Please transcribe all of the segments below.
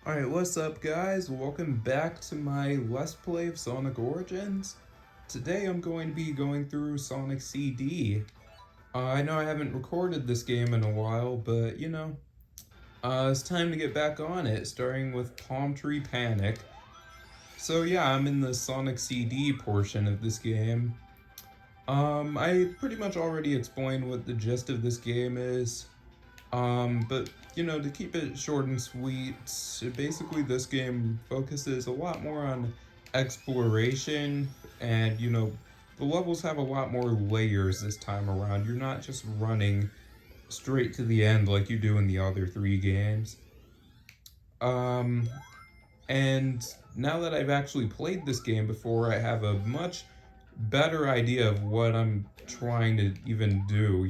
Alright, what's up guys? Welcome back to my Let's Play of Sonic Origins. Today I'm going to be going through Sonic CD. I know I haven't recorded this game in a while, but it's time to get back on it, starting with Palm Tree Panic. So yeah, I'm in the Sonic CD portion of this game. I pretty much already explained what the gist of this game is. But to keep it short and sweet, basically this game focuses a lot more on exploration, and the levels have a lot more layers this time around. You're not just running straight to the end like you do in the other three games. Um, and now that I've actually played this game before, I have a much better idea of what I'm trying to even do.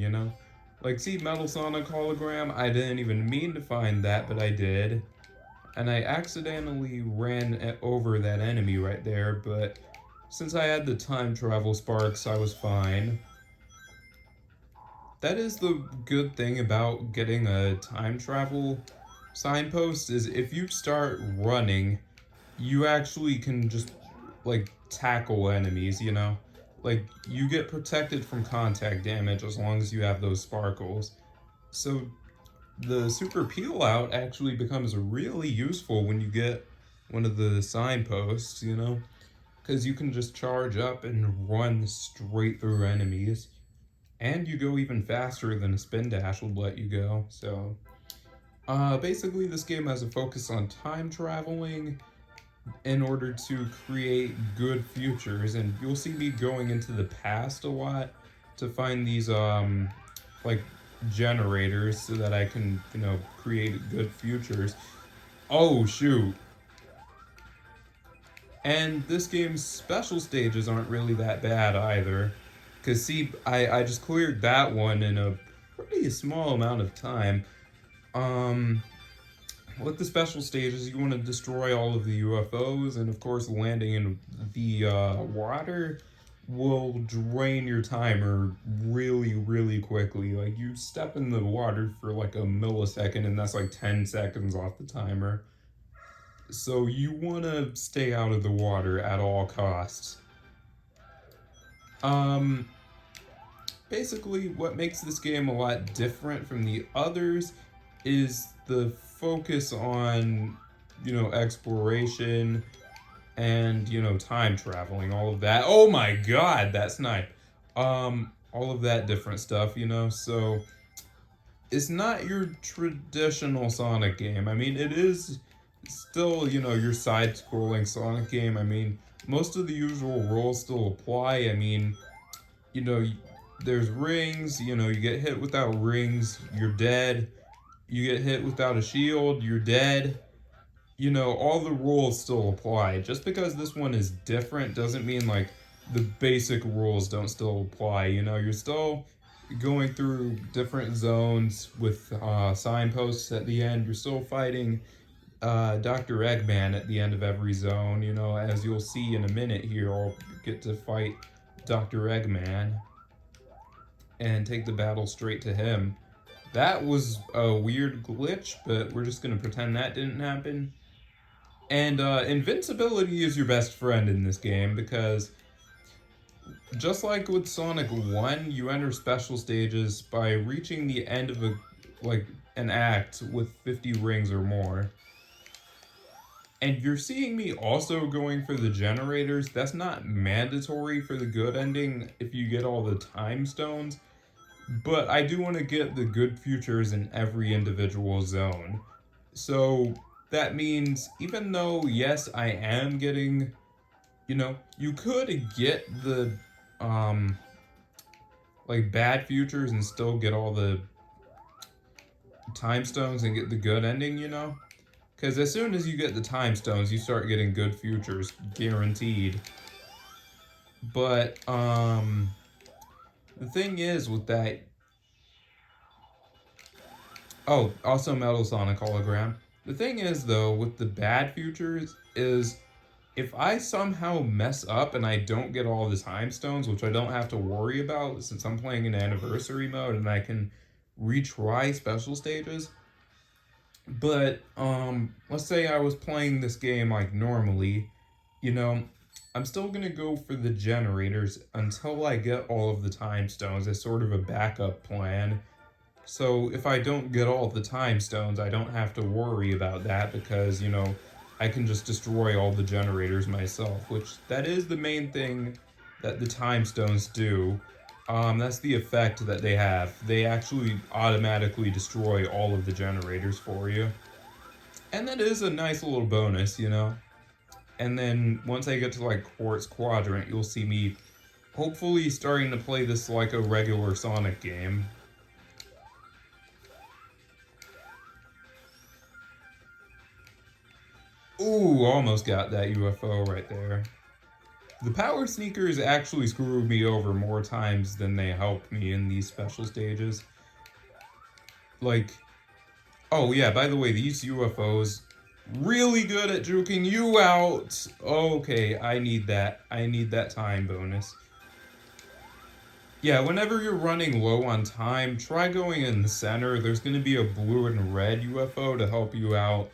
Like, see Metal Sonic hologram? I didn't even mean to find that, but I did. And I accidentally ran over that enemy right there, but since I had the time travel sparks, I was fine. That is the good thing about getting a time travel signpost, is if you start running, you actually can just, like, tackle enemies. Like, you get protected from contact damage as long as you have those sparkles. So the super peel out actually becomes really useful when you get one of the signposts. Because you can just charge up and run straight through enemies. And you go even faster than a spin dash would let you go. So, basically this game has a focus on time traveling in order to create good futures, and you'll see me going into the past a lot to find these like generators so that I can create good futures. Oh shoot. And this game's special stages aren't really that bad either, because see, I just cleared that one in a pretty small amount of time. um with the special stages, you want to destroy all of the UFOs, and of course, landing in the water will drain your timer really, really quickly. Like, you step in the water for like a millisecond, and that's like 10 seconds off the timer. So you want to stay out of the water at all costs. Um, Basically, what makes this game a lot different from the others is the focus on, exploration and, time traveling, all of that. Oh my god, that's nice. All of that different stuff. So it's not your traditional Sonic game. I mean, it is still, your side-scrolling Sonic game. I mean, most of the usual rules still apply. I mean, you know, there's rings, you get hit without rings, you're dead. You get hit without a shield, you're dead. All the rules still apply. Just because this one is different doesn't mean, like, the basic rules don't still apply. You're still going through different zones with signposts at the end. You're still fighting Dr. Eggman at the end of every zone. As you'll see in a minute here, I'll get to fight Dr. Eggman and take the battle straight to him. That was a weird glitch, but we're just gonna pretend that didn't happen. And invincibility is your best friend in this game, because just like with Sonic 1, you enter special stages by reaching the end of an act with 50 rings or more. And you're seeing me also going for the generators. That's not mandatory for the good ending if you get all the time stones, but I do want to get the good futures in every individual zone. So that means, even though, yes, I am getting, you could get the, like, bad futures and still get all the time stones and get the good ending. Because as soon as you get the time stones, you start getting good futures, guaranteed. But, the thing is with that... Oh, also Metal Sonic hologram. The thing is, though, with the bad futures, is if I somehow mess up and I don't get all the time stones, which I don't have to worry about since I'm playing in anniversary mode and I can retry special stages, But let's say I was playing this game like normally, you know, I'm still gonna go for the generators until I get all of the time stones as sort of a backup plan. So if I don't get all of the time stones, I don't have to worry about that because, I can just destroy all the generators myself, which that is the main thing that the time stones do. That's the effect that they have. They actually automatically destroy all of the generators for you. And that is a nice little bonus. And then once I get to like Quartz Quadrant, you'll see me hopefully starting to play this like a regular Sonic game. Ooh, almost got that UFO right there. The Power Sneakers actually screwed me over more times than they helped me in these special stages. Like, oh yeah, by the way, these UFOs really good at juking you out. Okay, I need that. I need that time bonus. Yeah, whenever you're running low on time, try going in the center. There's going to be a blue and red UFO to help you out.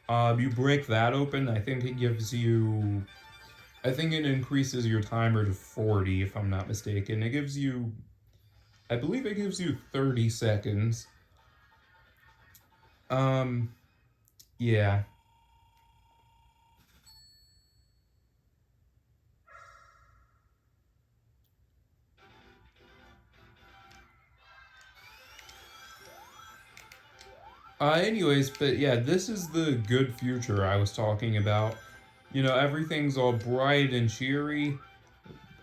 You break that open, I think it gives you... I think it increases your timer to 40, if I'm not mistaken. It gives you... I believe it gives you 30 seconds. Yeah. Anyways, but yeah, this is the good future I was talking about. Everything's all bright and cheery.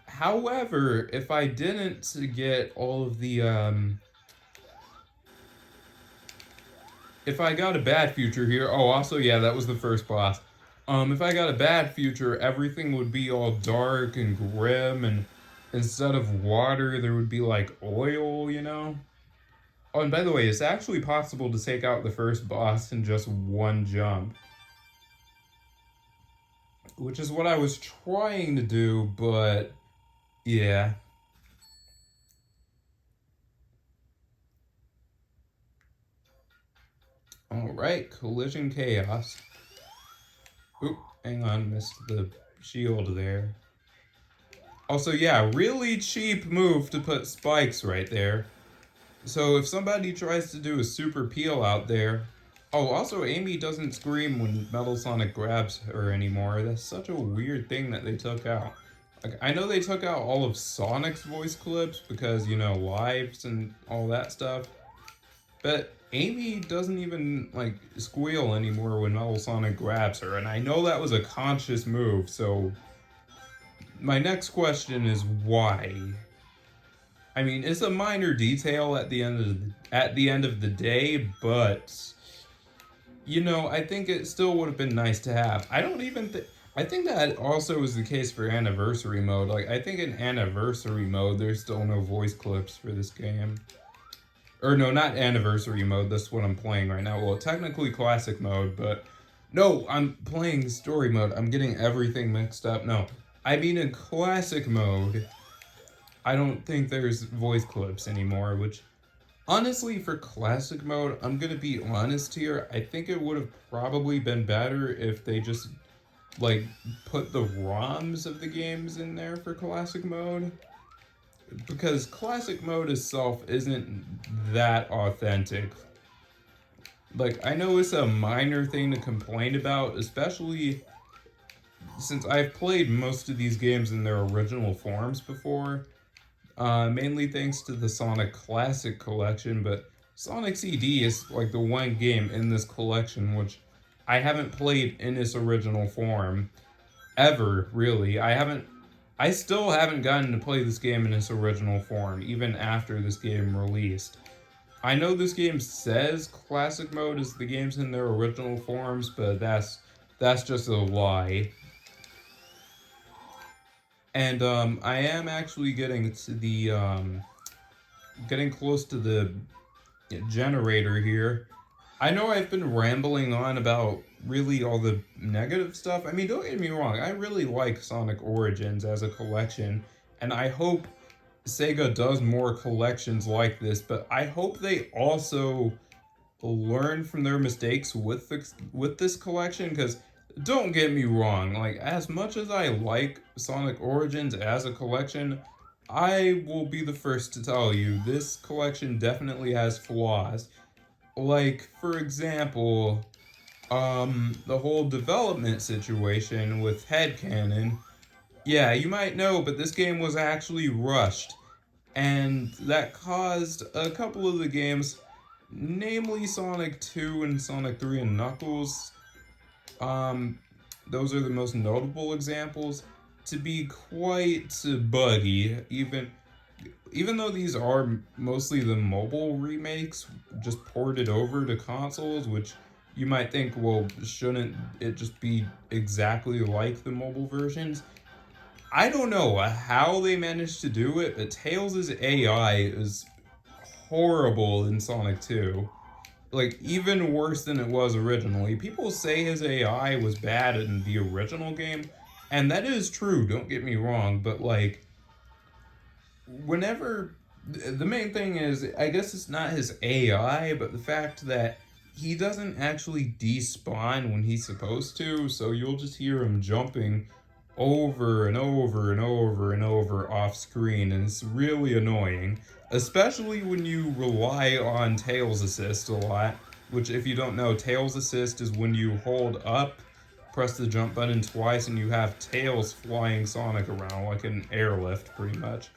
However, if I didn't get all of the, if I got a bad future here, oh, also, yeah, that was the first boss. If I got a bad future, everything would be all dark and grim, and instead of water, there would be like oil. Oh, and by the way, it's actually possible to take out the first boss in just one jump, which is what I was trying to do, but yeah. Alright, Collision Chaos. Oop, hang on, missed the shield there. Also, yeah, really cheap move to put spikes right there. So if somebody tries to do a super peel out there... Oh, also, Amy doesn't scream when Metal Sonic grabs her anymore. That's such a weird thing that they took out. Like, I know they took out all of Sonic's voice clips because, lives and all that stuff. But Amy doesn't even, like, squeal anymore when Metal Sonic grabs her. And I know that was a conscious move, so... My next question is why? I mean, it's a minor detail at the end of the day, but I think it still would have been nice to have. I don't even think... I think that also is the case for Anniversary Mode. Like, I think in Anniversary Mode, there's still no voice clips for this game. Or no, not Anniversary Mode, that's what I'm playing right now. Well, technically Classic Mode, but... No, I'm playing Story Mode. I'm getting everything mixed up. No, I mean in Classic Mode, I don't think there's voice clips anymore, which... Honestly, for Classic Mode, I'm gonna be honest here, I think it would have probably been better if they just, like, put the ROMs of the games in there for Classic Mode. Because Classic Mode itself isn't that authentic. Like, I know it's a minor thing to complain about, especially since I've played most of these games in their original forms before. Mainly thanks to the Sonic Classic Collection, but Sonic CD is like the one game in this collection which I haven't played in its original form ever, really. I still haven't gotten to play this game in its original form, even after this game released. I know this game says Classic Mode is the games in their original forms, but that's just a lie. And I am actually getting to the getting close to the generator here. I know I've been rambling on about really all the negative stuff. I mean, don't get me wrong, I really like Sonic Origins as a collection, and I hope Sega does more collections like this, but I hope they also learn from their mistakes with this collection, because don't get me wrong, like as much as I like Sonic Origins as a collection, I will be the first to tell you this collection definitely has flaws. Like for example, the whole development situation with headcanon. Yeah, you might know, but this game was actually rushed, and that caused a couple of the games, namely Sonic 2 and Sonic 3 and Knuckles, um, those are the most notable examples, to be quite buggy. Even though these are mostly the mobile remakes, just ported over to consoles, which you might think, well, shouldn't it just be exactly like the mobile versions? I don't know how they managed to do it, but Tails' AI is horrible in Sonic 2. Like, even worse than it was originally. People say his AI was bad in the original game, and that is true, don't get me wrong, but like, whenever. The main thing is, I guess it's not his AI, but the fact that he doesn't actually despawn when he's supposed to, so you'll just hear him jumping over and over and over and over off screen, and it's really annoying, especially when you rely on Tails Assist a lot, which, if you don't know, Tails Assist is when you hold up, press the jump button twice, and you have Tails flying Sonic around like an airlift, pretty much.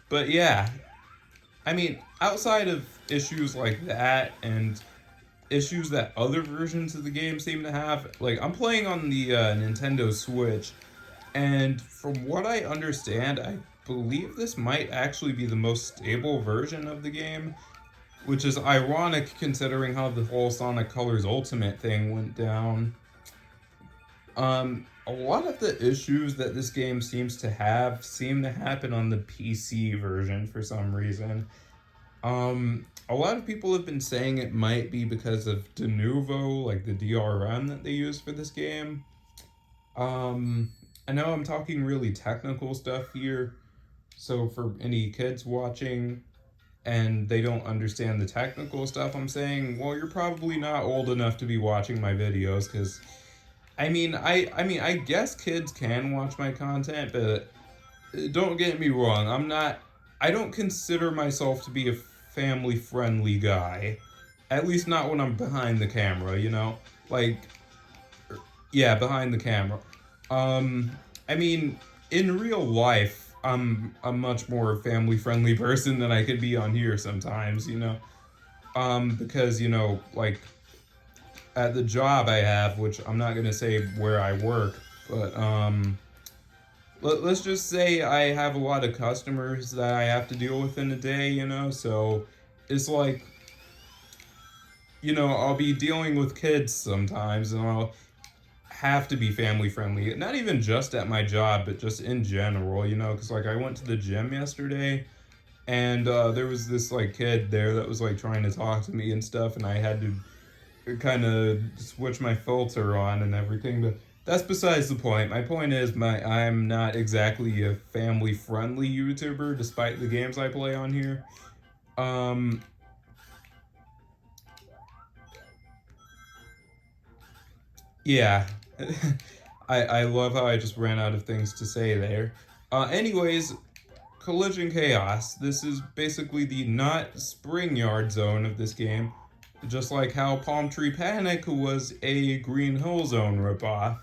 But yeah, I mean, outside of issues like that and issues that other versions of the game seem to have, like I'm playing on the Nintendo Switch, and from what I understand, I believe this might actually be the most stable version of the game, which is ironic considering how the whole Sonic Colors Ultimate thing went down. A lot of the issues that this game seems to have seem to happen on the PC version for some reason. A lot of people have been saying it might be because of Denuvo, like the DRM that they use for this game. I know I'm talking really technical stuff here, so for any kids watching and they don't understand the technical stuff I'm saying, well, you're probably not old enough to be watching my videos, because I guess kids can watch my content, but don't get me wrong, I don't consider myself to be a family friendly guy. At least not when I'm behind the camera, you know? Like, yeah, behind the camera. I mean, in real life, I'm a much more family friendly person than I could be on here sometimes, you know? Because, you know, like, at the job I have, which I'm not gonna say where I work, but let's just say I have a lot of customers that I have to deal with in a day, you know, so it's like, you know, I'll be dealing with kids sometimes, and I'll have to be family friendly. Not even just at my job, but just in general, you know, because like I went to the gym yesterday, and there was this like kid there that was like trying to talk to me and stuff, and I had to kind of switch my filter on and everything, but that's besides the point. My point is, I'm not exactly a family friendly YouTuber despite the games I play on here. Um yeah. I love how I just ran out of things to say there. Anyways, Collision Chaos. This is basically the not Spring Yard zone of this game, just like how Palm Tree Panic was a Green Hill Zone ripoff.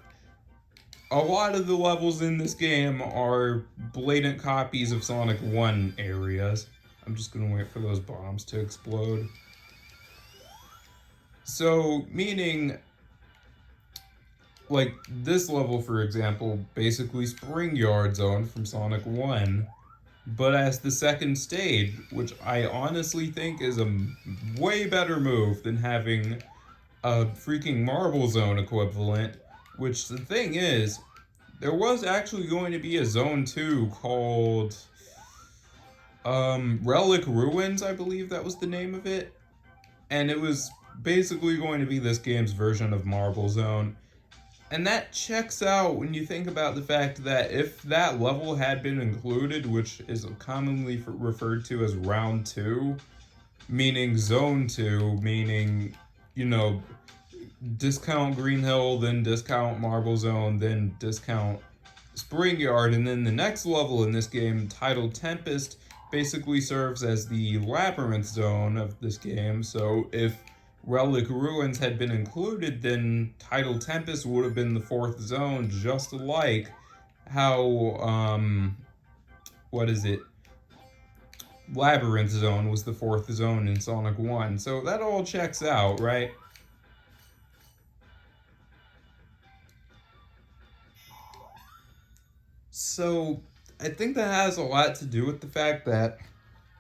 A lot of the levels in this game are blatant copies of Sonic 1 areas. I'm just gonna wait for those bombs to explode. So, meaning, like, this level, for example, basically Spring Yard Zone from Sonic 1, but as the second stage, which I honestly think is a way better move than having a freaking Marble Zone equivalent, which the thing is, there was actually going to be a Zone 2 called Relic Ruins, I believe that was the name of it. And it was basically going to be this game's version of Marble Zone. And that checks out when you think about the fact that if that level had been included, which is commonly referred to as round 2, meaning zone 2, meaning, you know, discount Green Hill, then discount Marble Zone, then discount Spring Yard, and then the next level in this game, titled Tempest, basically serves as the labyrinth zone of this game. So if Relic Ruins had been included, then titled Tempest would have been the 4th zone, just like how, what is it? Labyrinth Zone was the 4th zone in Sonic 1. So that all checks out, right? So I think that has a lot to do with the fact that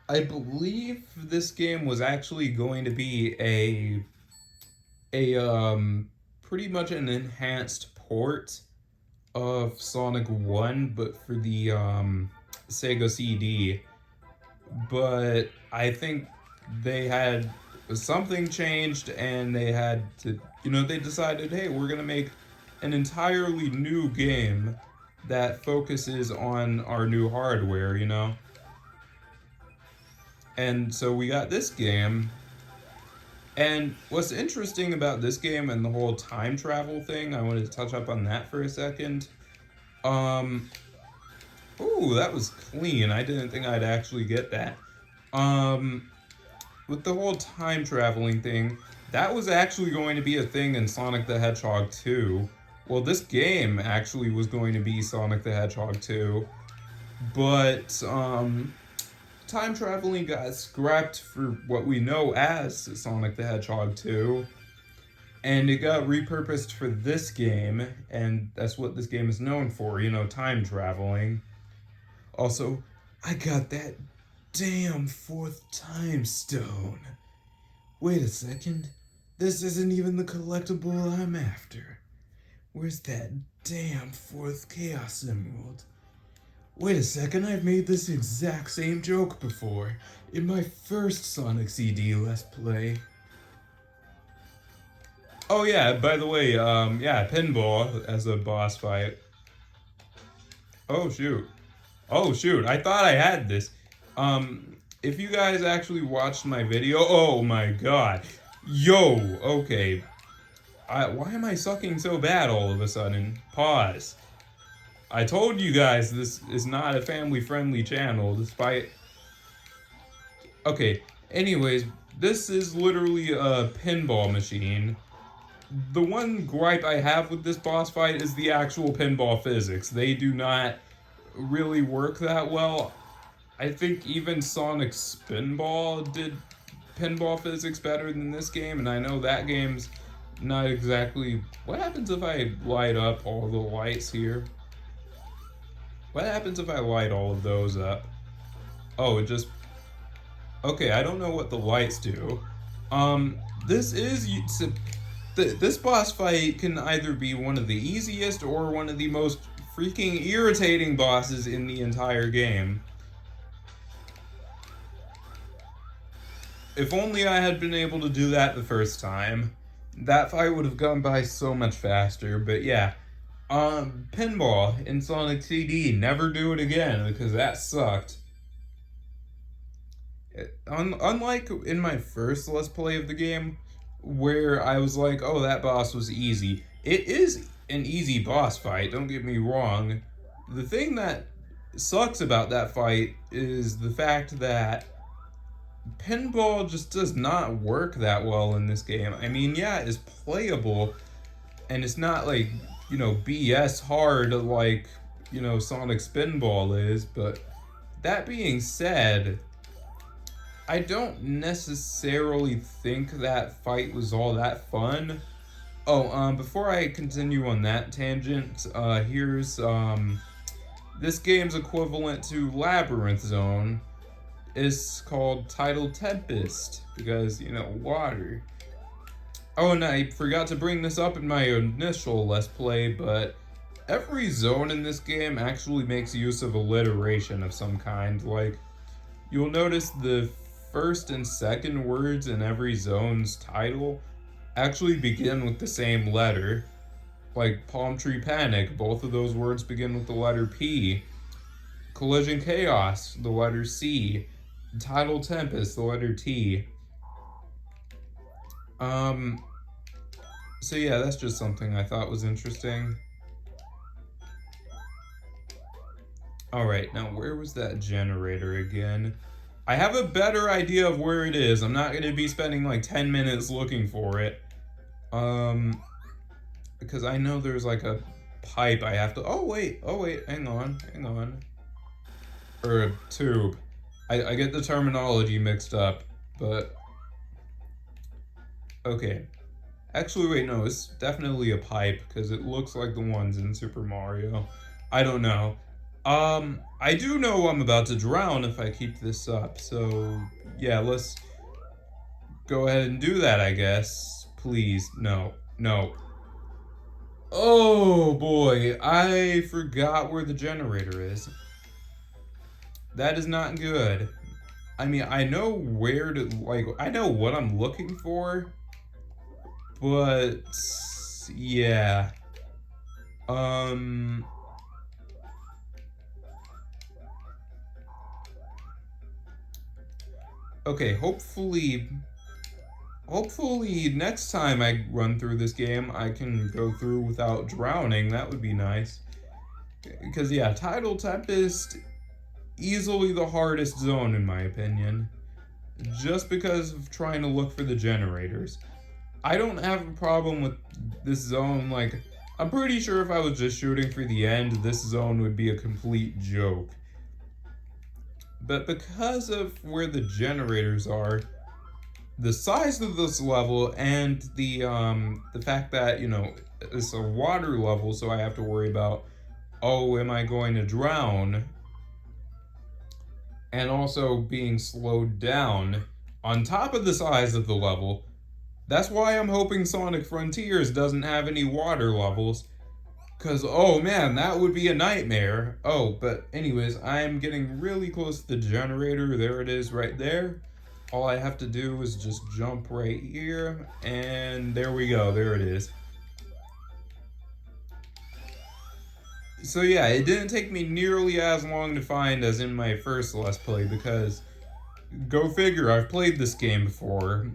I believe this game was actually going to be a pretty much an enhanced port of Sonic 1, but for the Sega CD. But I think they had something changed and they had to, they decided, hey, we're gonna make an entirely new game that focuses on our new hardware, And so we got this game. And what's interesting about this game and the whole time travel thing, I wanted to touch up on that for a second. Ooh, that was clean. I didn't think I'd actually get that. With the whole time traveling thing, that was actually going to be a thing in Sonic the Hedgehog 2. Well, this game actually was going to be Sonic the Hedgehog 2, but time traveling got scrapped for what we know as Sonic the Hedgehog 2, and it got repurposed for this game, and that's what this game is known for, time traveling. Also, I got that damn 4th time stone. Wait a second, this isn't even the collectible I'm after. Where's that damn 4th Chaos Emerald? Wait a second, I've made this exact same joke before, in my first Sonic CD Let's Play. Oh yeah, by the way, pinball as a boss fight. Oh shoot, I thought I had this. If you guys actually watched my video, oh my god. Yo, okay. Why am I sucking so bad all of a sudden? Pause. I told you guys this is not a family-friendly channel, despite... Okay, anyways, this is literally a pinball machine. The one gripe I have with this boss fight is the actual pinball physics. They do not really work that well. I think even Sonic Spinball did pinball physics better than this game, and I know that game's not exactly... What happens if I light up all the lights here? What happens if I light all of those up? Oh, it just... Okay, I don't know what the lights do. This boss fight can either be one of the easiest or one of the most freaking irritating bosses in the entire game. If only I had been able to do that the first time, that fight would have gone by so much faster, but yeah. Pinball in Sonic CD, never do it again, because that sucked. Unlike in my first Let's Play of the game, where I was like, oh, that boss was easy. It is an easy boss fight, don't get me wrong. The thing that sucks about that fight is the fact that pinball just does not work that well in this game. I mean, yeah, it's playable, and it's not like, BS hard like, Sonic Spinball is, but that being said, I don't necessarily think that fight was all that fun. Oh, before I continue on that tangent, here's, this game's equivalent to Labyrinth Zone. It's called Tidal Tempest, because, water. Oh, and I forgot to bring this up in my initial Let's Play, but every zone in this game actually makes use of alliteration of some kind. Like, you'll notice the first and second words in every zone's title actually begin with the same letter. Like Palm Tree Panic, both of those words begin with the letter P. Collision Chaos, the letter C. Tidal Tempest, the letter T. So yeah, that's just something I thought was interesting. Alright, now where was that generator again? I have a better idea of where it is. I'm not going to be spending like 10 minutes looking for it. Because I know there's like a pipe I have to... Oh wait, hang on. Or a tube. I get the terminology mixed up, but... Okay. Actually, wait, no, it's definitely a pipe, because it looks like the ones in Super Mario. I don't know. I do know I'm about to drown if I keep this up, so yeah, let's go ahead and do that, I guess. Please, no. Oh boy, I forgot where the generator is. That is not good. I mean, I know where to, like, I know what I'm looking for, but yeah. Okay, hopefully next time I run through this game, I can go through without drowning. That would be nice. Because, yeah, Tidal Tempest, easily the hardest zone in my opinion. Just because of trying to look for the generators. I don't have a problem with this zone, like, I'm pretty sure if I was just shooting for the end, this zone would be a complete joke. But because of where the generators are, the size of this level, and the fact that, you know, it's a water level, so I have to worry about, oh, am I going to drown? And also being slowed down on top of the size of the level. That's why I'm hoping Sonic Frontiers doesn't have any water levels. Because, oh man, that would be a nightmare. Oh, but anyways, I'm getting really close to the generator. There it is right there. All I have to do is just jump right here. And there we go. There it is. So yeah, it didn't take me nearly as long to find as in my first Let's Play. Because, go figure, I've played this game before.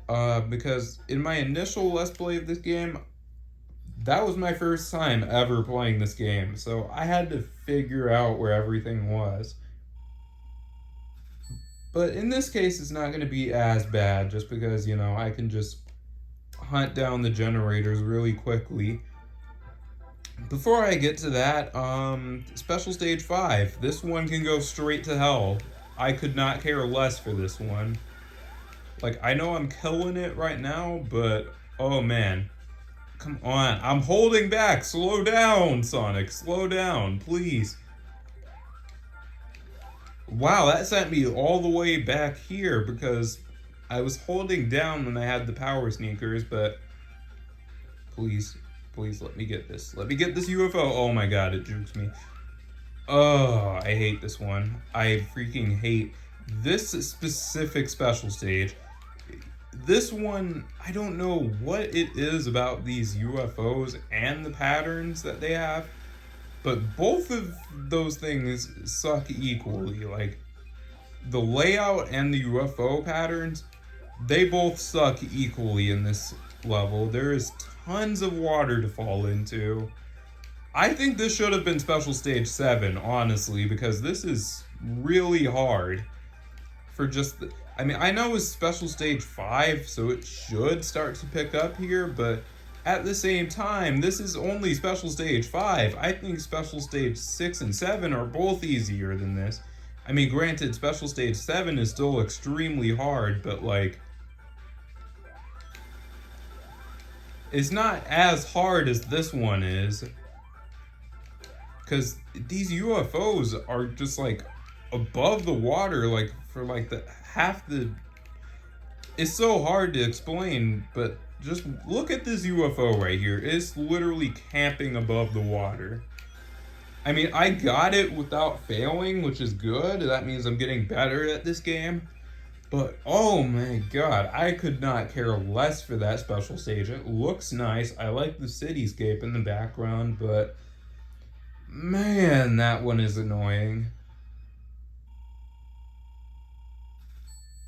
Because in my initial Let's Play of this game, that was my first time ever playing this game, so I had to figure out where everything was. But in this case, it's not going to be as bad, just because, you know, I can just hunt down the generators really quickly. Before I get to that, Special Stage 5, this one can go straight to hell. I could not care less for this one. Like, I know I'm killing it right now, but, oh man. Come on, I'm holding back. Slow down, Sonic. Slow down, please. Wow, that sent me all the way back here because I was holding down when I had the power sneakers, but please let me get this. Let me get this UFO. Oh my god, it jukes me. Oh, I hate this one. I freaking hate this specific special stage. This one, I don't know what it is about these UFOs and the patterns that they have, but both of those things suck equally. Like, the layout and the UFO patterns, they both suck equally in this level. There is tons of water to fall into. I think this should have been Special Stage 7, honestly, because this is really hard for just the... I mean, I know it's Special Stage 5, so it should start to pick up here, but at the same time, this is only Special Stage 5. I think Special Stage 6 and 7 are both easier than this. I mean, granted, Special Stage 7 is still extremely hard, but, like, it's not as hard as this one is. Because these UFOs are just, like, above the water, like, for, like, the half the... It's so hard to explain, but just look at this UFO right here. It's literally camping above the water. I mean, I got it without failing, which is good. That means I'm getting better at this game. But oh my god, I could not care less for that special stage. It looks nice. I like the cityscape in the background, but man, that one is annoying.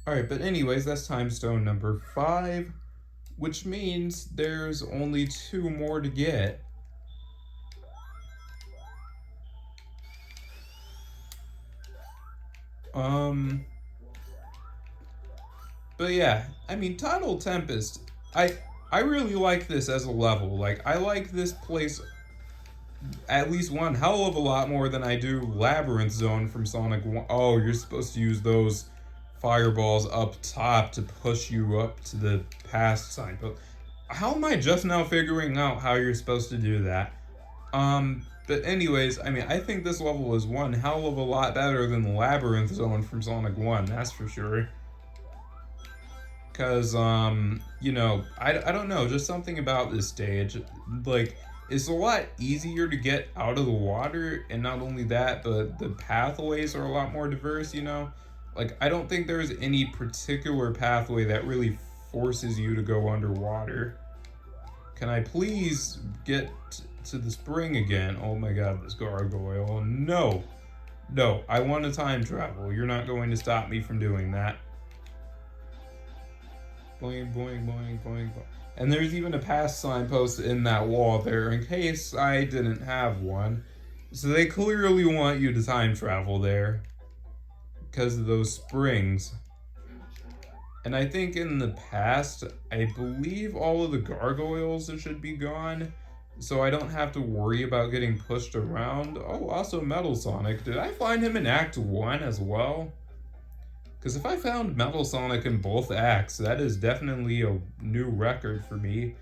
Alright, but anyways, that's time stone number 5, which means there's only 2 more to get. But yeah, I mean, Tidal Tempest, I really like this as a level. Like, I like this place at least one hell of a lot more than I do Labyrinth Zone from Sonic 1. Oh, you're supposed to use those fireballs up top to push you up to the past sign. But how am I just now figuring out how you're supposed to do that? But anyways, I mean, I think this level is one hell of a lot better than the Labyrinth Zone from Sonic 1, that's for sure. Because, you know, I don't know, just something about this stage. Like, it's a lot easier to get out of the water, and not only that, but the pathways are a lot more diverse, you know? Like, I don't think there's any particular pathway that really forces you to go underwater. Can I please get to the spring again? Oh my god, this gargoyle. No! No, I want to time travel. You're not going to stop me from doing that. Boing, boing, boing, boing, boing. And there's even a pass signpost in that wall there in case I didn't have one. So they clearly want you to time travel there because of those springs. And I think in the past, I believe all of the gargoyles should be gone, so I don't have to worry about getting pushed around. Oh, also Metal Sonic. Did I find him in Act 1 as well? Because if I found Metal Sonic in both acts, that is definitely a new record for me.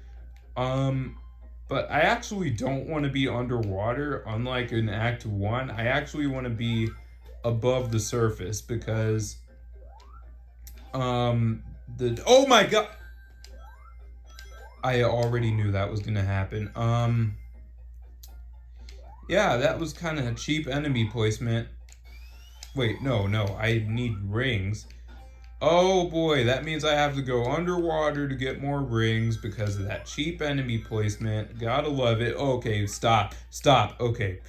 But I actually don't want to be underwater, unlike in Act 1. I actually want to be above the surface because, oh my god! I already knew that was gonna happen. Yeah, that was kind of cheap enemy placement. Wait, no, I need rings. Oh boy, that means I have to go underwater to get more rings because of that cheap enemy placement. Gotta love it. Okay, stop, okay.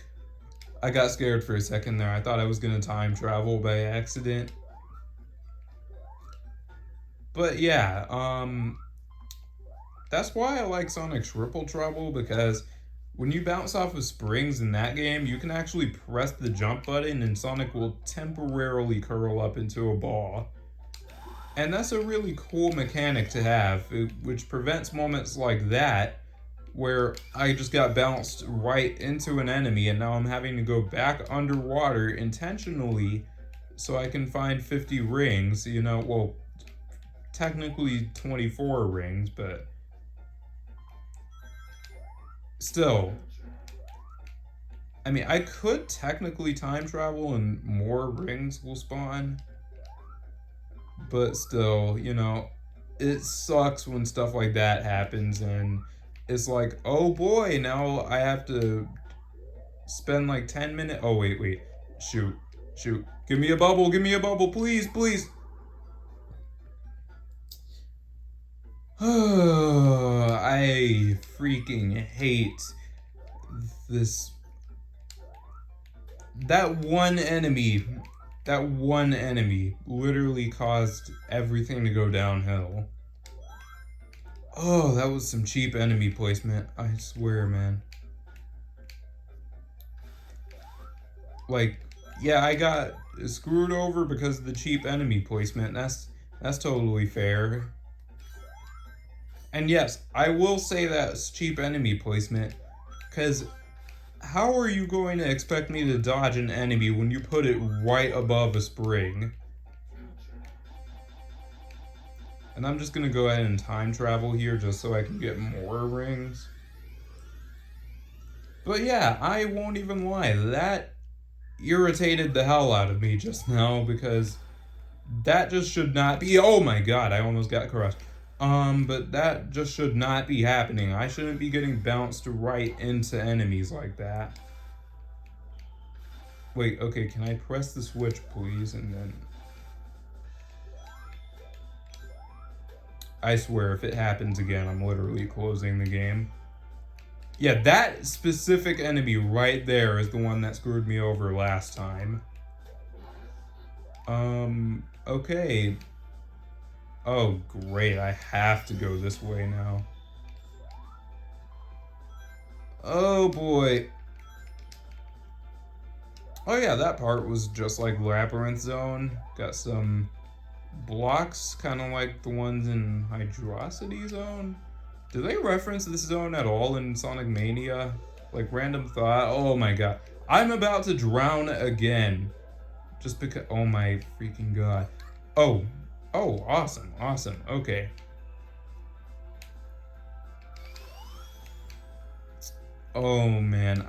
I got scared for a second there. I thought I was gonna time travel by accident. But yeah, that's why I like Sonic Triple Trouble, because when you bounce off of springs in that game, you can actually press the jump button and Sonic will temporarily curl up into a ball. And that's a really cool mechanic to have, which prevents moments like that, where I just got bounced right into an enemy and now I'm having to go back underwater intentionally so I can find 50 rings, you know, well, technically 24 rings, but still, I mean, I could technically time travel and more rings will spawn, but still, you know, it sucks when stuff like that happens and it's like, oh boy, now I have to spend like 10 minutes. Oh, wait. Shoot. Give me a bubble, please. I freaking hate this. That one enemy literally caused everything to go downhill. Oh, that was some cheap enemy placement. I swear, man. Like, yeah, I got screwed over because of the cheap enemy placement. That's totally fair. And yes, I will say that's cheap enemy placement, because how are you going to expect me to dodge an enemy when you put it right above a spring? And I'm just gonna go ahead and time travel here just so I can get more rings. But yeah, I won't even lie, that irritated the hell out of me just now, because that just should not be. Oh my god, I almost got crushed. But that just should not be happening. I shouldn't be getting bounced right into enemies like that. Wait, okay, can I press the switch, please? And then... I swear, if it happens again, I'm literally closing the game. Yeah, that specific enemy right there is the one that screwed me over last time. Okay. Oh, great, I have to go this way now. Oh, boy. Oh, yeah, that part was just like Labyrinth Zone. Got some blocks, kind of like the ones in Hydrocity Zone. Do they reference this zone at all in Sonic Mania? Like, random thought. Oh my god. I'm about to drown again. Just because. Oh my freaking god. Oh. Oh, awesome. Awesome. Okay. Oh man.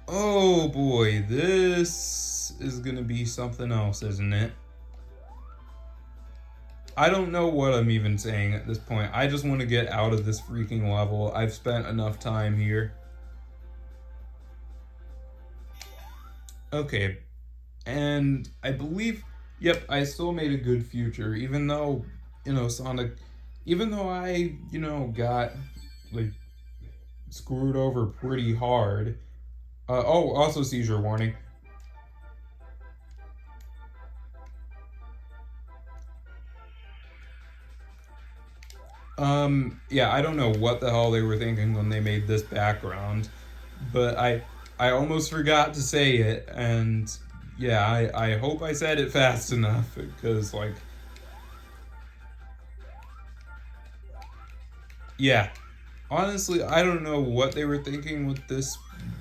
Oh boy. This is gonna be something else, isn't it? I don't know what I'm even saying at this point. I just want to get out of this freaking level. I've spent enough time here. Okay. And I believe, yep, I still made a good future, even though, Sonic, even though I, got, like, screwed over pretty hard. Oh, also seizure warning. Yeah, I don't know what the hell they were thinking when they made this background, but I almost forgot to say it, and yeah, I hope I said it fast enough, because, like, yeah, honestly, I don't know what they were thinking with this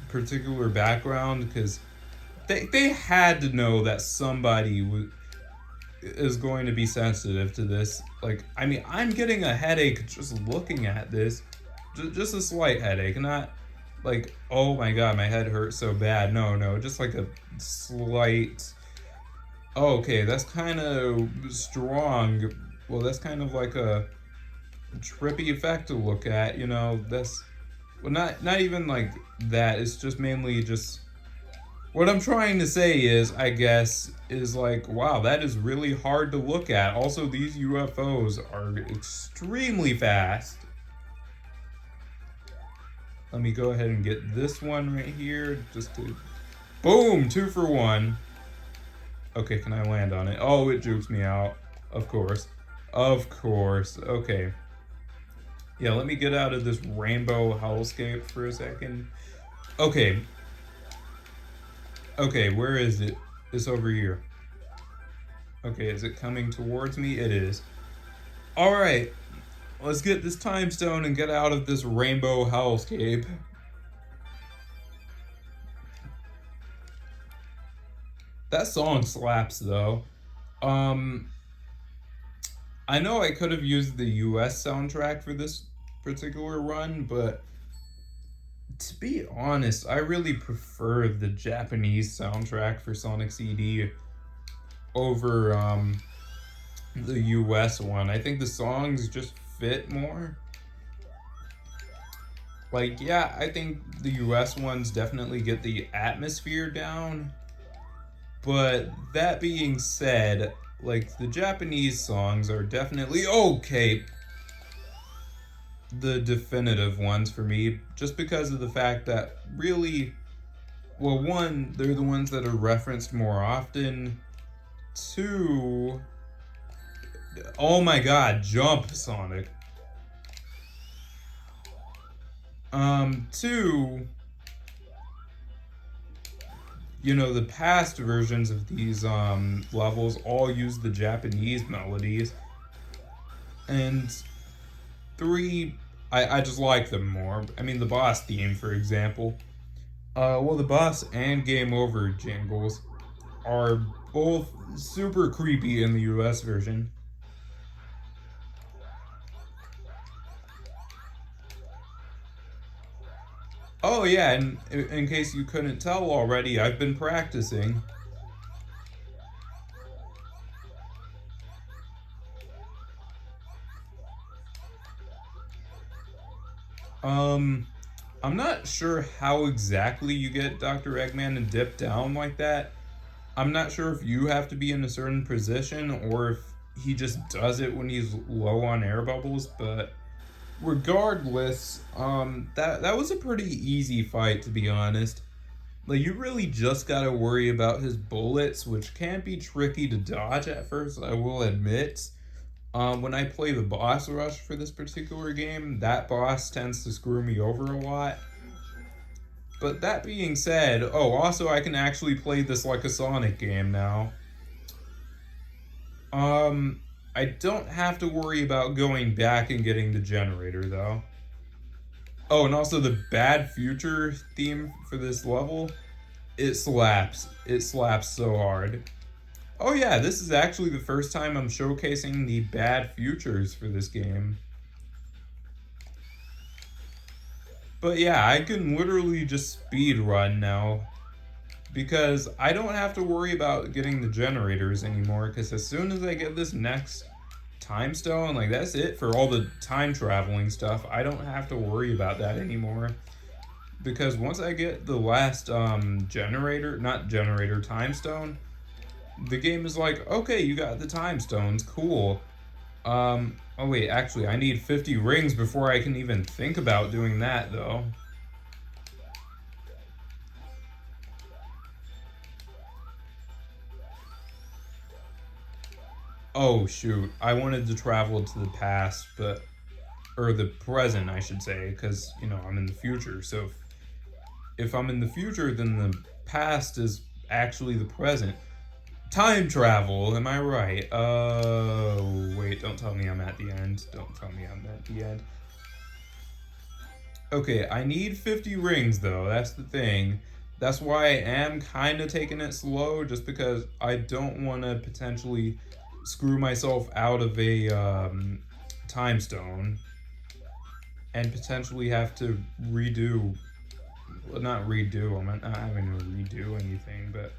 particular background, because they had to know that somebody is going to be sensitive to this. Like, I mean, I'm getting a headache just looking at this. Just a slight headache, not like, oh my god, my head hurts so bad. No, no, just like a slight. Oh, okay, that's kind of strong. Well, that's kind of like a trippy effect to look at. That's well, not even like that. It's just mainly just what I'm trying to say is, I guess, is like, wow, that is really hard to look at. Also, these UFOs are extremely fast. Let me go ahead and get this one right here, just to... Boom! 2 for 1. Okay, can I land on it? Oh, it jukes me out. Of course. Of course. Okay. Yeah, let me get out of this rainbow hellscape for a second. Okay. Okay, where is it? It's over here. Okay, is it coming towards me? It is. Alright, let's get this time stone and get out of this rainbow hellscape. That song slaps, though. I know I could have used the US soundtrack for this particular run, but to be honest, I really prefer the Japanese soundtrack for Sonic CD over the US one. I think the songs just fit more. Like, yeah, I think the US ones definitely get the atmosphere down. But that being said, like, the Japanese songs are definitely okay. The definitive ones for me, just because of the fact that really, well, one, they're the ones that are referenced more often. Two, oh my god, jump, Sonic. Two, the past versions of these levels all use the Japanese melodies. And three, I just like them more. I mean, the boss theme, for example. Well, the boss and Game Over jingles are both super creepy in the US version. Oh yeah, and in case you couldn't tell already, I've been practicing. I'm not sure how exactly you get Dr. Eggman to dip down like that, I'm not sure if you have to be in a certain position or if he just does it when he's low on air bubbles, but regardless, that was a pretty easy fight, to be honest. Like, you really just gotta worry about his bullets, which can be tricky to dodge at first, I will admit. When I play the boss rush for this particular game, that boss tends to screw me over a lot. But that being said, oh, also I can actually play this like a Sonic game now. Um, I don't have to worry about going back and getting the generator, though. Oh, and also the Bad Future theme for this level, it slaps. It slaps so hard. Oh yeah, this is actually the first time I'm showcasing the bad futures for this game. But yeah, I can literally just speed run now because I don't have to worry about getting the generators anymore, because as soon as I get this next time stone, like, that's it for all the time traveling stuff. I don't have to worry about that anymore, because once I get the last generator, not generator, time stone, the game is like, okay, you got the time stones, cool. Oh wait, actually, I need 50 rings before I can even think about doing that, though. Oh shoot, I wanted to travel to the past, but, or the present, I should say, because, you know, I'm in the future, so if I'm in the future, then the past is actually the present. Time travel, am I right? Oh, wait, don't tell me I'm at the end. Don't tell me I'm at the end. Okay, I need 50 rings, though. That's the thing. That's why I am kind of taking it slow, just because I don't want to potentially screw myself out of a time stone and potentially have to redo. Well, not redo, I'm not having to redo anything, but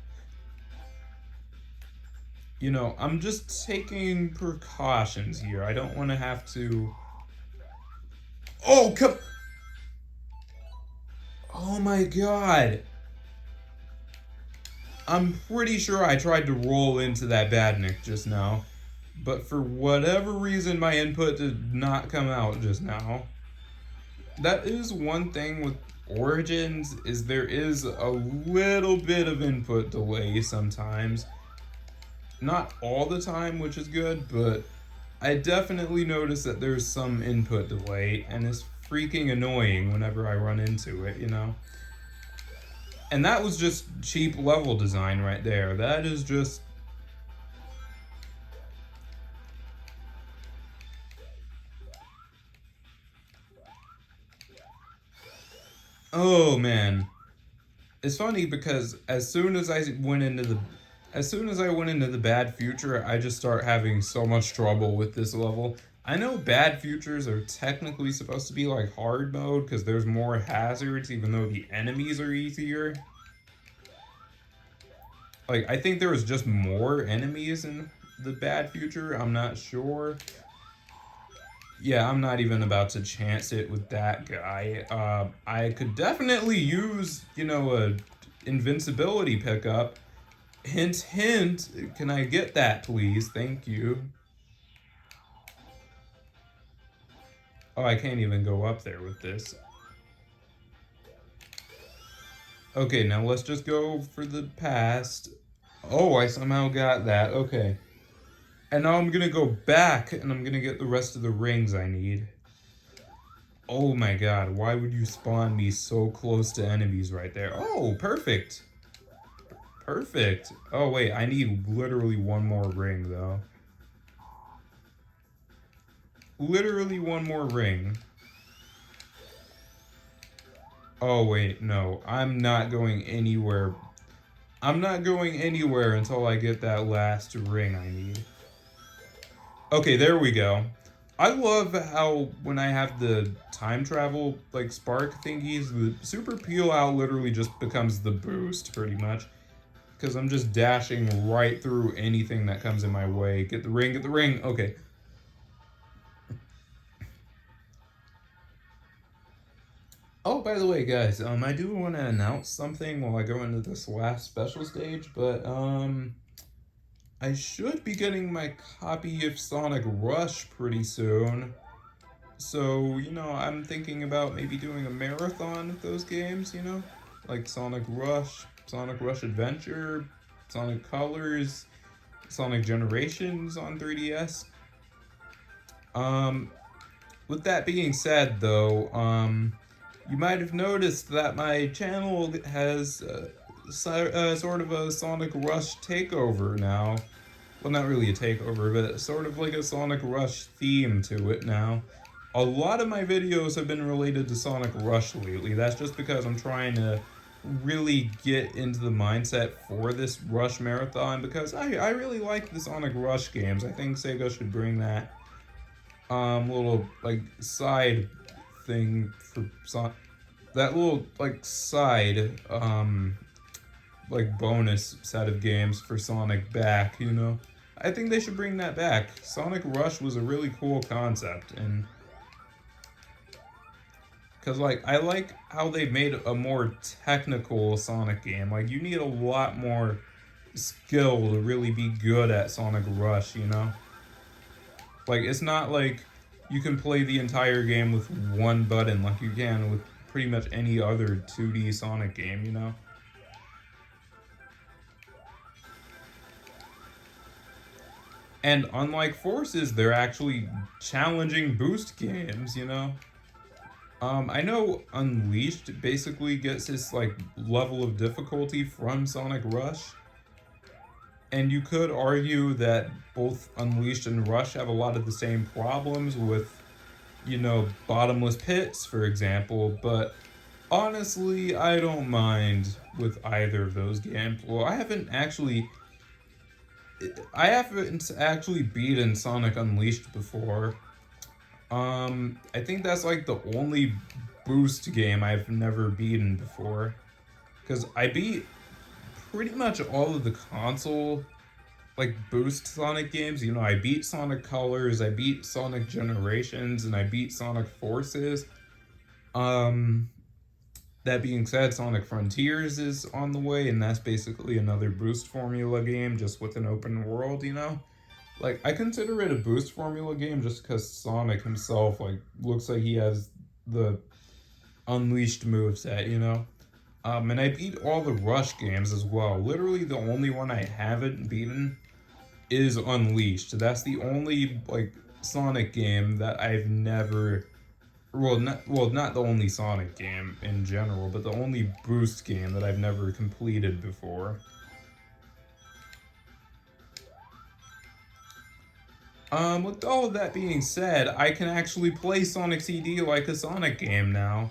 you know, I'm just taking precautions here. I don't want to have to. Oh, come. Oh my god. I'm pretty sure I tried to roll into that badnik just now, but for whatever reason, my input did not come out just now. That is one thing with Origins, is there is a little bit of input delay sometimes. Not all the time, which is good, but I definitely notice that there's some input delay, and it's freaking annoying whenever I run into it, you know? And that was just cheap level design right there. That is just. Oh man. It's funny because as soon as I went into the bad future, I just start having so much trouble with this level. I know bad futures are technically supposed to be like hard mode because there's more hazards, even though the enemies are easier. Like, I think there was just more enemies in the bad future. I'm not sure. Yeah, I'm not even about to chance it with that guy. I could definitely use, you know, a invincibility pickup. Hint, hint. Can I get that, please? Thank you. Oh, I can't even go up there with this. Okay, now let's just go for the past. Oh, I somehow got that. Okay. And now I'm gonna go back and I'm gonna get the rest of the rings I need. Oh my god, why would you spawn me so close to enemies right there? Oh, perfect. Perfect. Oh wait, I need literally one more ring though. Literally one more ring. Oh wait, no. I'm not going anywhere. I'm not going anywhere until I get that last ring I need. Okay, there we go. I love how when I have the time travel like spark thingies, the super peel out literally just becomes the boost pretty much. Because I'm just dashing right through anything that comes in my way. Get the ring, get the ring. Okay. Oh, by by the way, guys, I do want to announce something while I go into this last special stage, but, I should be getting my copy of Sonic Rush pretty soon. So, I'm thinking about maybe doing a marathon of those games, like Sonic Rush Adventure, Sonic Colors, Sonic Generations on 3DS. Um, with that being said, though, you might have noticed that my channel has sort of a Sonic Rush takeover now. Well, not really a takeover, but sort of like a Sonic Rush theme to it now. A lot of my videos have been related to Sonic Rush lately. That's just because I'm trying to really get into the mindset for this Rush marathon, because I really like the Sonic Rush games. I think Sega should bring that little like side thing for that little like side like bonus set of games for Sonic back, I think they should bring that back. Sonic Rush was a really cool concept, and because, like, I like how they made a more technical Sonic game. Like, you need a lot more skill to really be good at Sonic Rush, Like, it's not like you can play the entire game with one button like you can with pretty much any other 2D Sonic game, And unlike Forces, they're actually challenging boost games. I know Unleashed basically gets its like level of difficulty from Sonic Rush. And you could argue that both Unleashed and Rush have a lot of the same problems with, bottomless pits, for example, but honestly, I don't mind with either of those games. Well, I haven't actually beaten Sonic Unleashed before. I think that's like the only boost game I've never beaten before. Because I beat pretty much all of the console, like, boost Sonic games. I beat Sonic Colors, I beat Sonic Generations, and I beat Sonic Forces. That being said, Sonic Frontiers is on the way, and that's basically another boost formula game, just with an open world. Like, I consider it a boost formula game just because Sonic himself, like, looks like he has the Unleashed moveset. And I beat all the Rush games as well. Literally, the only one I haven't beaten is Unleashed. That's the only, like, Sonic game that I've never... not the only Sonic game in general, but the only boost game that I've never completed before. With all of that being said, I can actually play Sonic CD like a Sonic game now.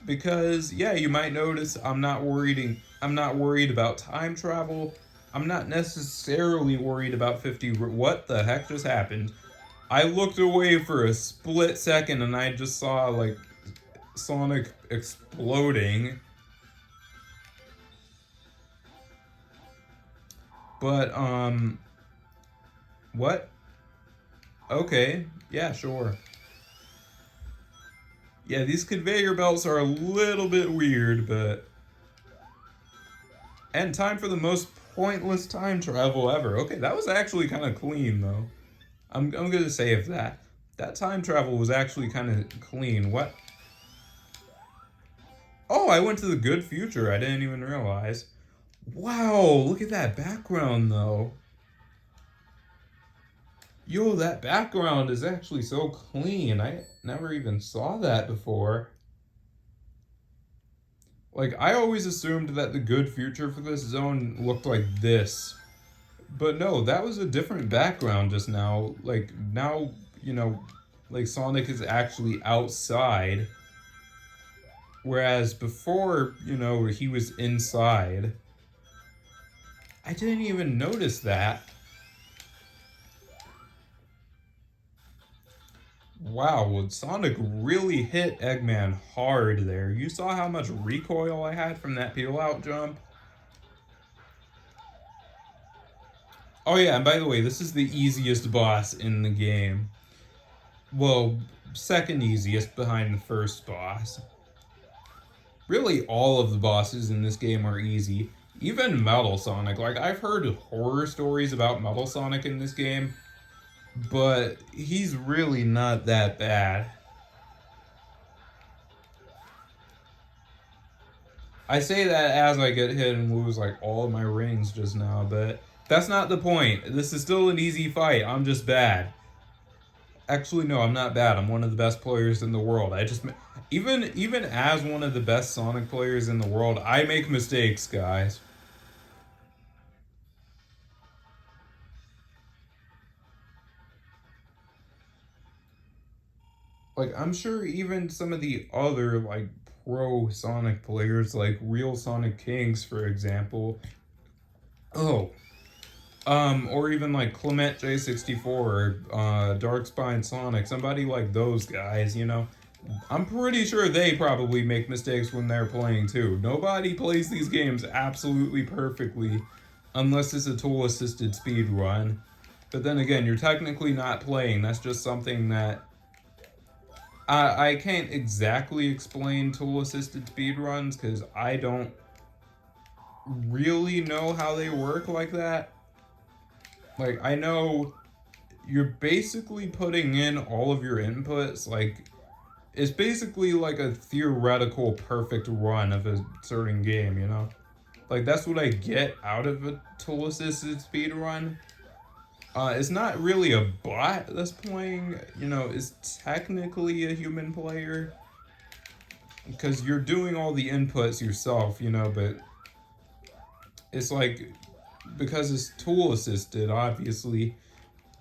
Because, yeah, you might notice I'm not worried about time travel. I'm not necessarily worried about 50... What the heck just happened? I looked away for a split second and I just saw, like, Sonic exploding. But, what? Okay, yeah, sure. Yeah, these conveyor belts are a little bit weird, but... And time for the most pointless time travel ever. Okay, that was actually kind of clean, though. I'm gonna save that. That time travel was actually kind of clean. What? Oh, I went to the good future. I didn't even realize. Wow, look at that background, though. Yo, that background is actually so clean. I never even saw that before. Like, I always assumed that the good future for this zone looked like this. But no, that was a different background just now. Like, now, like, Sonic is actually outside. Whereas before, he was inside. I didn't even notice that. Wow, Sonic really hit Eggman hard there. You saw how much recoil I had from that peel-out jump? Oh yeah, and by the way, this is the easiest boss in the game. Well, second easiest behind the first boss. Really, all of the bosses in this game are easy. Even Metal Sonic. Like, I've heard horror stories about Metal Sonic in this game, but he's really not that bad. I say that as I get hit and lose like all of my rings just now, but that's not the point. This is still an easy fight. I'm just bad. Actually, no, I'm not bad. I'm one of the best players in the world. I just even as one of the best Sonic players in the world, I make mistakes, guys. Like I'm sure even some of the other like pro Sonic players, like Real Sonic Kings, for example. Oh, or even like Clement J64, Darkspine Sonic, somebody like those guys, you know. I'm pretty sure they probably make mistakes when they're playing too. Nobody plays these games absolutely perfectly unless it's a tool assisted speed run. But then again, you're technically not playing. That's just something that I can't exactly explain tool assisted speed runs because I don't really know how they work like that. Like, I know you're basically putting in all of your inputs, like, it's basically like a theoretical perfect run of a certain game, you know? Like, that's what I get out of a tool assisted speed run. It's not really a bot that's playing, you know, it's technically a human player because you're doing all the inputs yourself, you know, but it's like because it's tool assisted, obviously,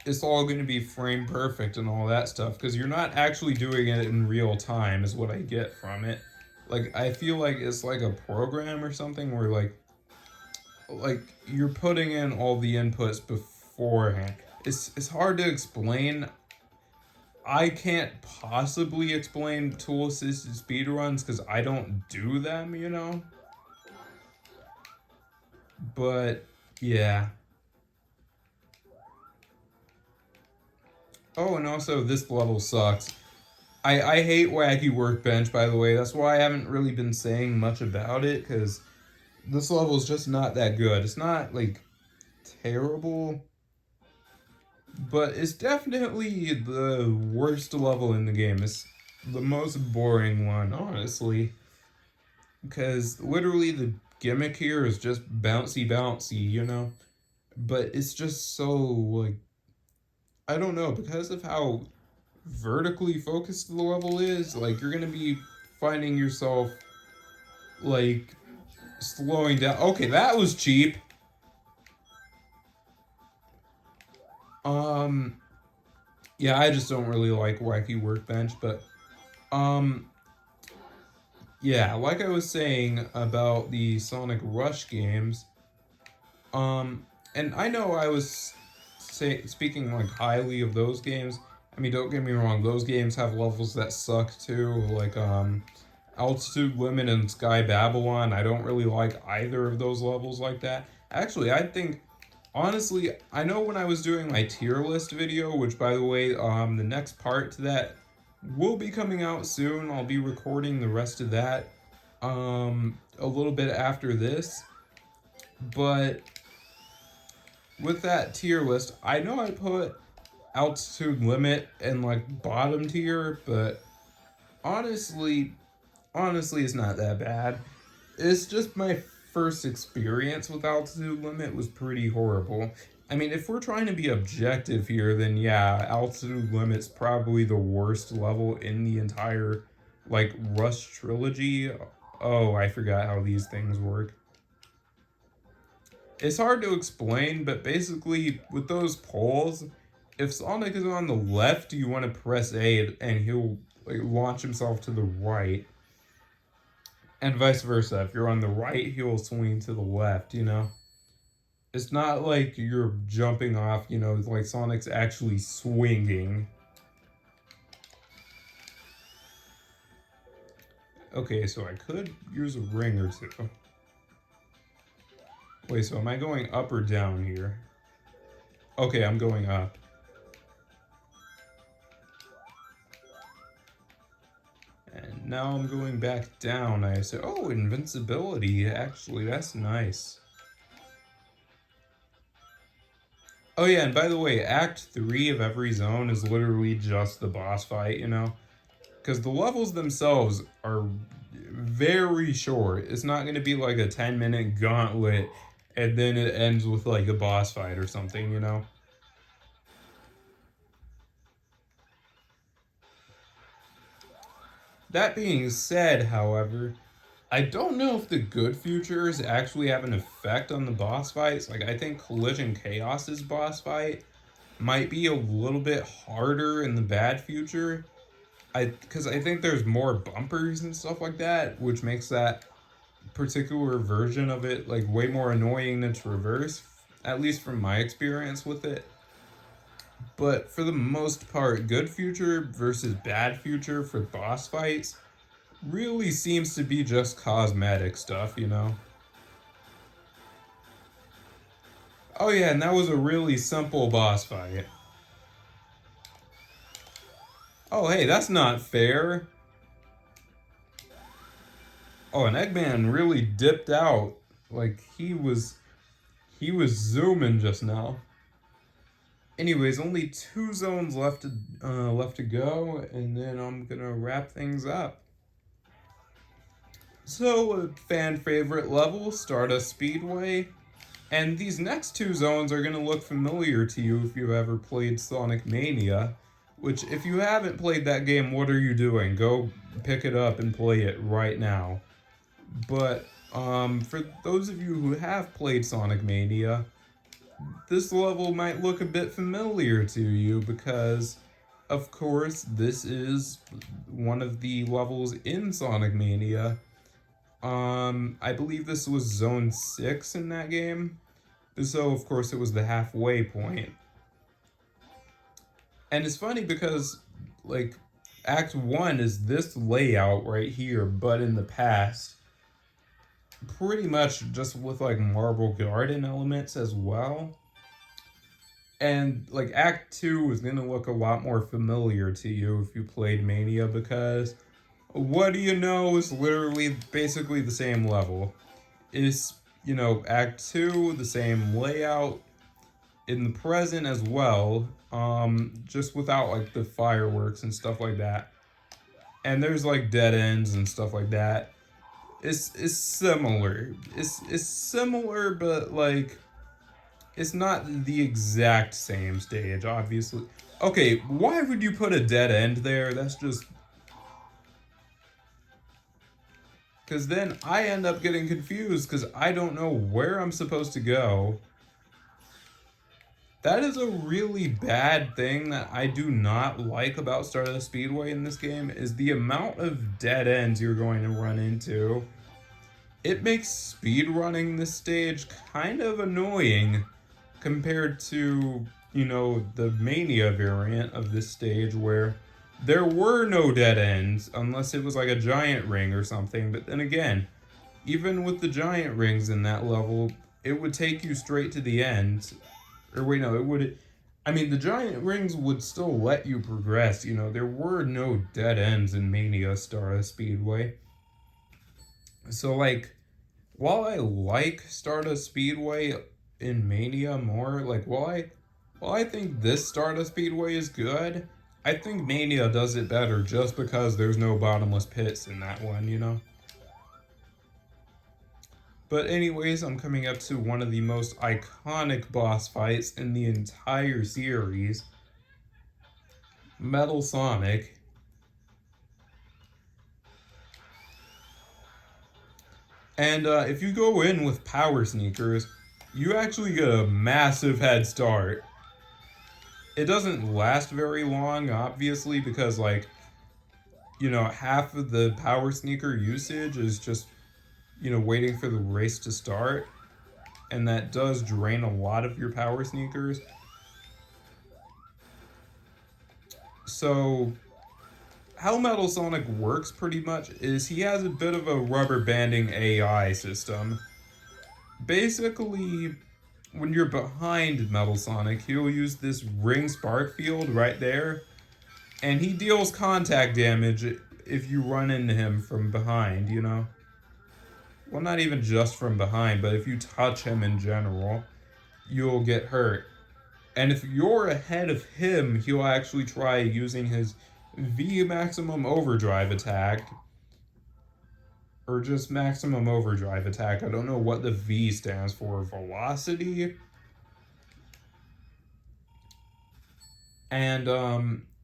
it's all going to be frame perfect and all that stuff because you're not actually doing it in real time, is what I get from it. Like, I feel like it's like a program or something where, like you're putting in all the inputs beforehand. It's hard to explain. I can't possibly explain tool assisted speedruns because I don't do them, you know? But yeah. Oh, and also this level sucks. I hate Wacky Workbench, by the way. That's why I haven't really been saying much about it, because this level is just not that good. It's not, like, terrible, but it's definitely the worst level in the game. It's the most boring one, honestly, because literally the gimmick here is just bouncy bouncy, you know? But it's just so, like, I don't know, because of how vertically focused the level is, like you're gonna be finding yourself like slowing down. Okay, that was cheap. Um, yeah, I just don't really like Wacky Workbench, but um, yeah, like I was saying about the Sonic Rush games, um, and I know I was speaking like highly of those games. I mean, don't get me wrong; those games have levels that suck too, like Altitude Limit and Sky Babylon. I don't really like either of those levels like that. Actually, I think honestly, I know when I was doing my tier list video, which by the way, the next part to that will be coming out soon. I'll be recording the rest of that a little bit after this. But with that tier list, I know I put Altitude Limit in like bottom tier, but honestly, it's not that bad. It's just my first experience with Altitude Limit was pretty horrible. I mean, if we're trying to be objective here, then yeah, Altitude Limit's probably the worst level in the entire, like, Rush trilogy. Oh, I forgot how these things work. It's hard to explain, but basically, with those poles, if Sonic is on the left, you want to press A and he'll like launch himself to the right. And vice versa. If you're on the right, he will swing to the left, you know? It's not like you're jumping off, you know, like Sonic's actually swinging. Okay, so I could use a ring or two. Wait, so am I going up or down here? Okay, I'm going up. And now I'm going back down. I say, oh, invincibility. Actually, that's nice. Oh yeah, and by the way, Act 3 of every zone is literally just the boss fight, you know? Because the levels themselves are very short. It's not going to be like a 10-minute gauntlet and then it ends with like a boss fight or something, you know? That being said, however, I don't know if the good futures actually have an effect on the boss fights. Like, I think Collision Chaos's boss fight might be a little bit harder in the bad future. Because I think there's more bumpers and stuff like that, which makes that particular version of it like way more annoying than traverse, at least from my experience with it. But for the most part, good future versus bad future for boss fights really seems to be just cosmetic stuff, you know? Oh yeah, and that was a really simple boss fight. Oh hey, that's not fair. Oh, and Eggman really dipped out. Like he was zooming just now. Anyways, only 2 zones left to go, and then I'm gonna wrap things up. So, a fan favorite level, Stardust Speedway, and these next 2 zones are gonna look familiar to you if you've ever played Sonic Mania. Which, if you haven't played that game, what are you doing? Go pick it up and play it right now. But for those of you who have played Sonic Mania, this level might look a bit familiar to you because, of course, this is one of the levels in Sonic Mania. I believe this was Zone 6 in that game, so of course it was the halfway point. And it's funny because, like, Act 1 is this layout right here, but in the past. Pretty much just with, like, Marble Garden elements as well. And, like, Act 2 is gonna look a lot more familiar to you if you played Mania, because what do you know is literally basically the same level. It's, you know, Act 2, the same layout in the present as well, just without, like, the fireworks and stuff like that. And there's, like, dead ends and stuff like that. It's similar. It's similar, but, like, it's not the exact same stage, obviously. Okay, why would you put a dead end there? That's just... Because then I end up getting confused because I don't know where I'm supposed to go. That is a really bad thing that I do not like about Stardust Speedway in this game, is the amount of dead ends you're going to run into. It makes speedrunning this stage kind of annoying compared to, you know, the Mania variant of this stage where there were no dead ends unless it was like a giant ring or something. But then again, even with the giant rings in that level, it would take you straight to the end. Or wait, no, it would... I mean, the giant rings would still let you progress, you know. There were no dead ends in Mania Stardust Speedway. So, like, while I like Stardust Speedway in Mania more, like, while I think this Stardust Speedway is good, I think Mania does it better just because there's no bottomless pits in that one, you know? But anyways, I'm coming up to one of the most iconic boss fights in the entire series, Metal Sonic. And if you go in with Power Sneakers, you actually get a massive head start. It doesn't last very long, obviously, because, like, you know, half of the Power Sneaker usage is just, you know, waiting for the race to start. And that does drain a lot of your Power Sneakers. So, how Metal Sonic works pretty much is he has a bit of a rubber banding AI system. Basically, when you're behind Metal Sonic, he'll use this ring spark field right there, and he deals contact damage if you run into him from behind, you know? Well, not even just from behind, but if you touch him in general, you'll get hurt. And if you're ahead of him, he'll actually try using his V maximum overdrive attack. Or just maximum overdrive attack. I don't know what the V stands for. Velocity? And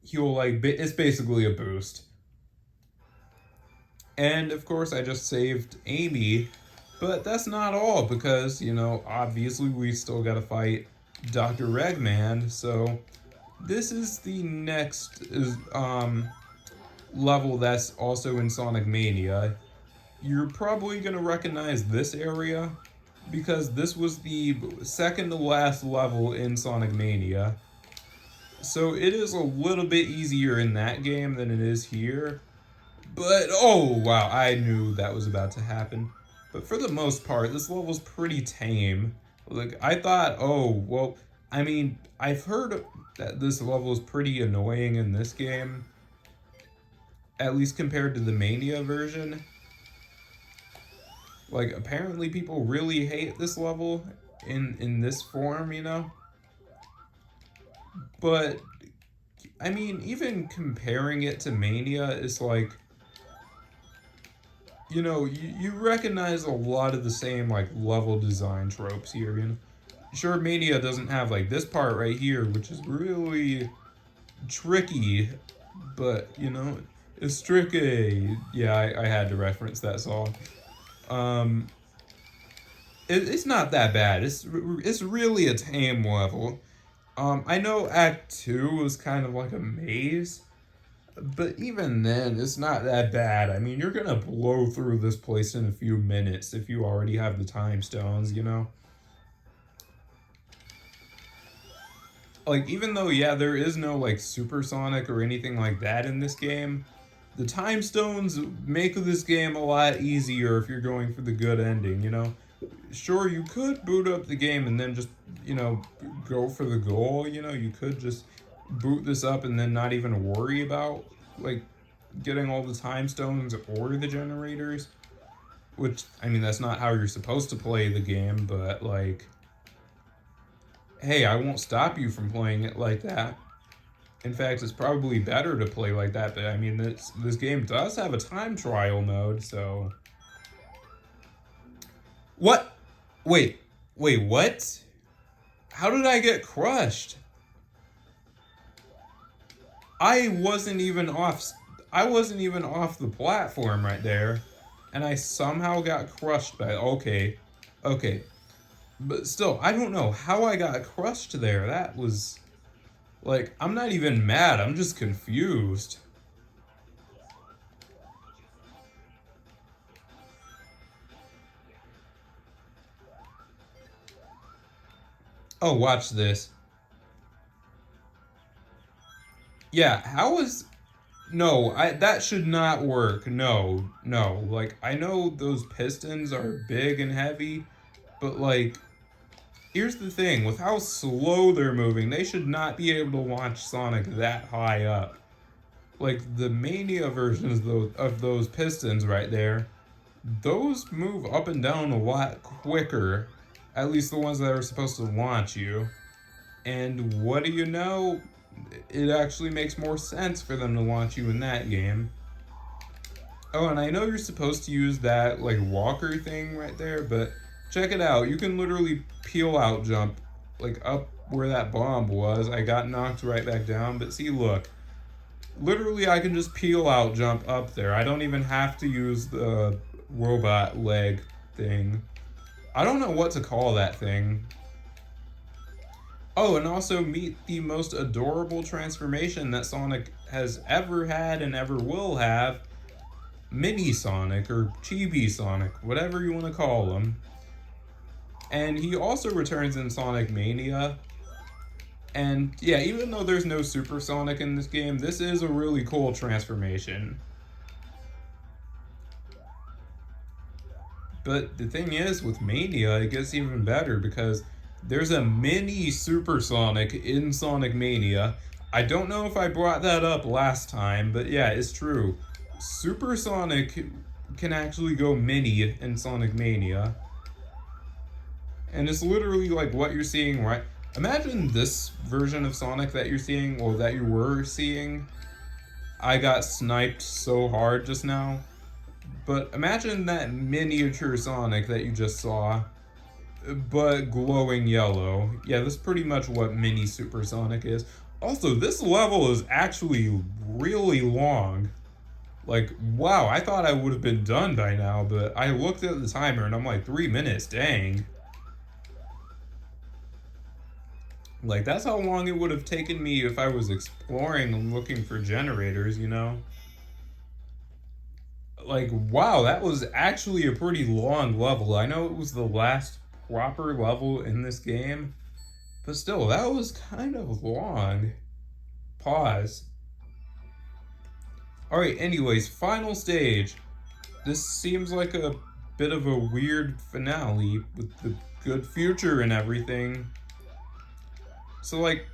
he'll like, it's basically a boost. And of course I just saved Amy, but that's not all because, you know, obviously we still gotta fight Dr. Eggman, so this is the next level that's also in Sonic Mania. You're probably gonna recognize this area because this was the second to last level in Sonic Mania. So it is a little bit easier in that game than it is here. But, oh wow, I knew that was about to happen. But for the most part, this level's pretty tame. Like, I thought, oh, well, I mean, I've heard that this level is pretty annoying in this game. At least compared to the Mania version. Like, apparently people really hate this level in this form, you know? But, I mean, even comparing it to Mania is like, you know, you recognize a lot of the same, like, level design tropes here, you know? Sure, Mania doesn't have, like, this part right here, which is really tricky, but, you know, it's tricky. Yeah, I had to reference that song. It's not that bad. It's really a tame level. I know Act 2 was kind of like a maze, but even then, it's not that bad. I mean, you're gonna blow through this place in a few minutes if you already have the time stones, you know? Like, even though, yeah, there is no, like, supersonic or anything like that in this game, the time stones make this game a lot easier if you're going for the good ending, you know? Sure, you could boot up the game and then just, you know, go for the goal, you know? You could just boot this up and then not even worry about, like, getting all the time stones or the generators. Which, I mean, that's not how you're supposed to play the game, but, like, hey, I won't stop you from playing it like that. In fact, it's probably better to play like that, but I mean, this game does have a time trial mode, so... What? Wait, what? How did I get crushed? I wasn't even off the platform right there, and I somehow got crushed by, okay. But still, I don't know how I got crushed there. That was, like, I'm not even mad, I'm just confused. Oh, watch this. Yeah, how is... No, that should not work. No. Like, I know those pistons are big and heavy, but, like, here's the thing. With how slow they're moving, they should not be able to launch Sonic that high up. Like, the Mania versions of those pistons right there, those move up and down a lot quicker. At least the ones that are supposed to launch you. And what do you know? It actually makes more sense for them to launch you in that game. Oh, and I know you're supposed to use that, like, walker thing right there, but check it out. You can literally peel out jump, like, up where that bomb was. I got knocked right back down, but see, look. Literally, I can just peel out jump up there. I don't even have to use the robot leg thing. I don't know what to call that thing. Oh, and also meet the most adorable transformation that Sonic has ever had and ever will have. Mini Sonic, or Chibi Sonic, whatever you want to call him. And he also returns in Sonic Mania. And yeah, even though there's no Super Sonic in this game, this is a really cool transformation. But the thing is, with Mania, it gets even better because there's a mini Super Sonic in Sonic Mania. I don't know if I brought that up last time, but yeah, it's true. Super Sonic can actually go mini in Sonic Mania. And it's literally like what you're seeing, right? Imagine this version of Sonic that you're seeing, or that you were seeing. I got sniped so hard just now. But imagine that miniature Sonic that you just saw, but glowing yellow. Yeah, that's pretty much what mini Super Sonic is. Also, this level is actually really long. Like, wow, I thought I would have been done by now, but I looked at the timer and I'm like, 3 minutes, dang. Like, that's how long it would have taken me if I was exploring and looking for generators, you know? Like, wow, that was actually a pretty long level. I know it was the last proper level in this game, but still, that was kind of long. Pause. Alright, anyways, final stage. This seems like a bit of a weird finale with the good future and everything. So, like,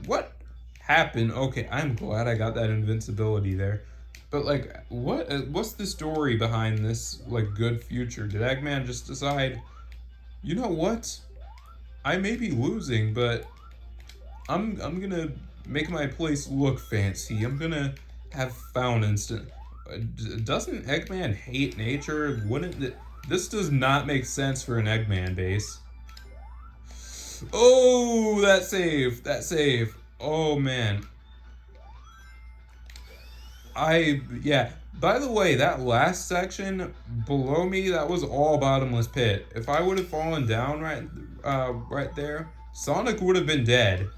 what happened? Okay, I'm glad I got that invincibility there. But, like, what's the story behind this, like, good future? Did Eggman just decide, you know what? I may be losing, but I'm gonna make my place look fancy. I'm gonna have found instant. Doesn't Eggman hate nature? Wouldn't it? This does not make sense for an Eggman base. Oh, that save. That save. Oh, man. Yeah. By the way, that last section below me, that was all bottomless pit. If I would have fallen down right there, Sonic would have been dead.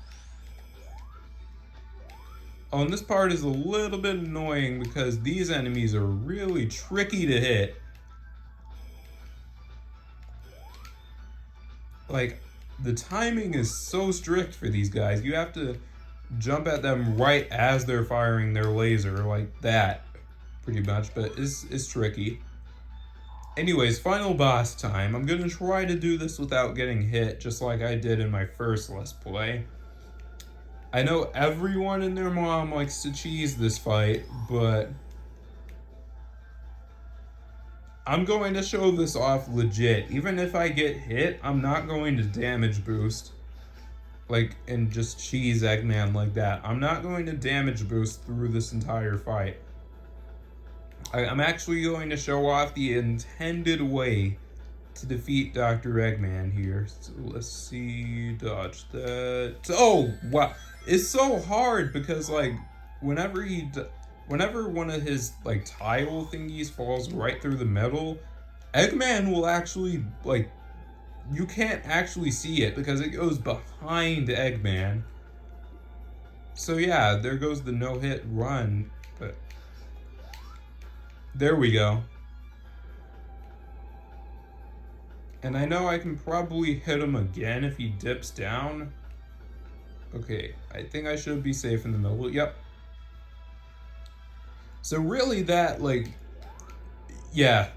Oh, and this part is a little bit annoying because these enemies are really tricky to hit. Like, the timing is so strict for these guys. You have to jump at them right as they're firing their laser, like that, pretty much, but it's tricky. Anyways, final boss time. I'm gonna try to do this without getting hit, just like I did in my first Let's Play. I know everyone and their mom likes to cheese this fight, but I'm going to show this off legit. Even if I get hit, I'm not going to damage boost. Like, and just cheese Eggman like that. I'm not going to damage boost through this entire fight. I'm actually going to show off the intended way to defeat Dr. Eggman here. So let's see, dodge that. Oh, wow. It's so hard because, like, whenever one of his, like, tile thingies falls right through the metal, Eggman will actually, like, you can't actually see it because it goes behind Eggman. So yeah, there goes the no-hit run, but there we go. And I know I can probably hit him again if he dips down. Okay, I think I should be safe in the middle. Yep. So really that, like, yeah.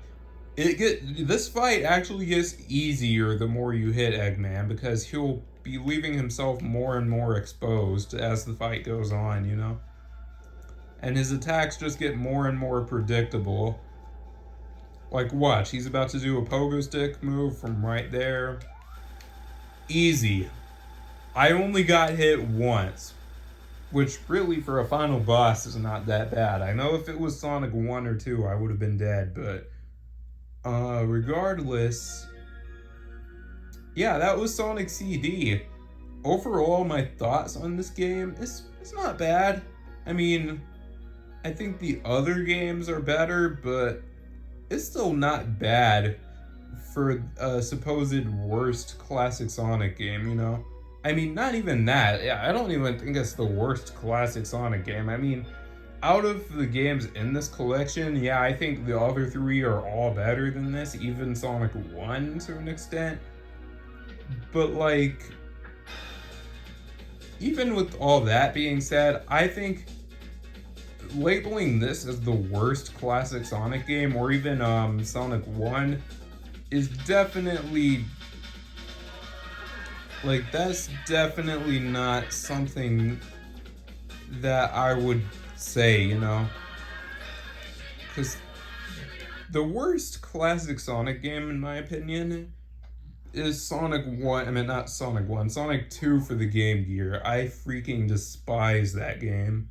This fight actually gets easier the more you hit Eggman because he'll be leaving himself more and more exposed as the fight goes on, you know? And his attacks just get more and more predictable. Like, watch, he's about to do a pogo stick move from right there. Easy. I only got hit once, which really for a final boss is not that bad. I know if it was Sonic 1 or 2, I would have been dead, but regardless, yeah, that was Sonic CD. Overall, my thoughts on this game, it's not bad. I mean, I think the other games are better, but it's still not bad for a supposed worst classic Sonic game, you know? I mean, not even that. Yeah, I don't even think it's the worst classic Sonic game. I mean, out of the games in this collection, yeah, I think the other three are all better than this, even Sonic 1 to an extent. But, like, even with all that being said, I think labeling this as the worst classic Sonic game, or even Sonic 1, is definitely, like, that's definitely not something that I would say, you know? Because the worst classic Sonic game, in my opinion, is Sonic 1. I mean, not Sonic 1, Sonic 2 for the Game Gear. I freaking despise that game.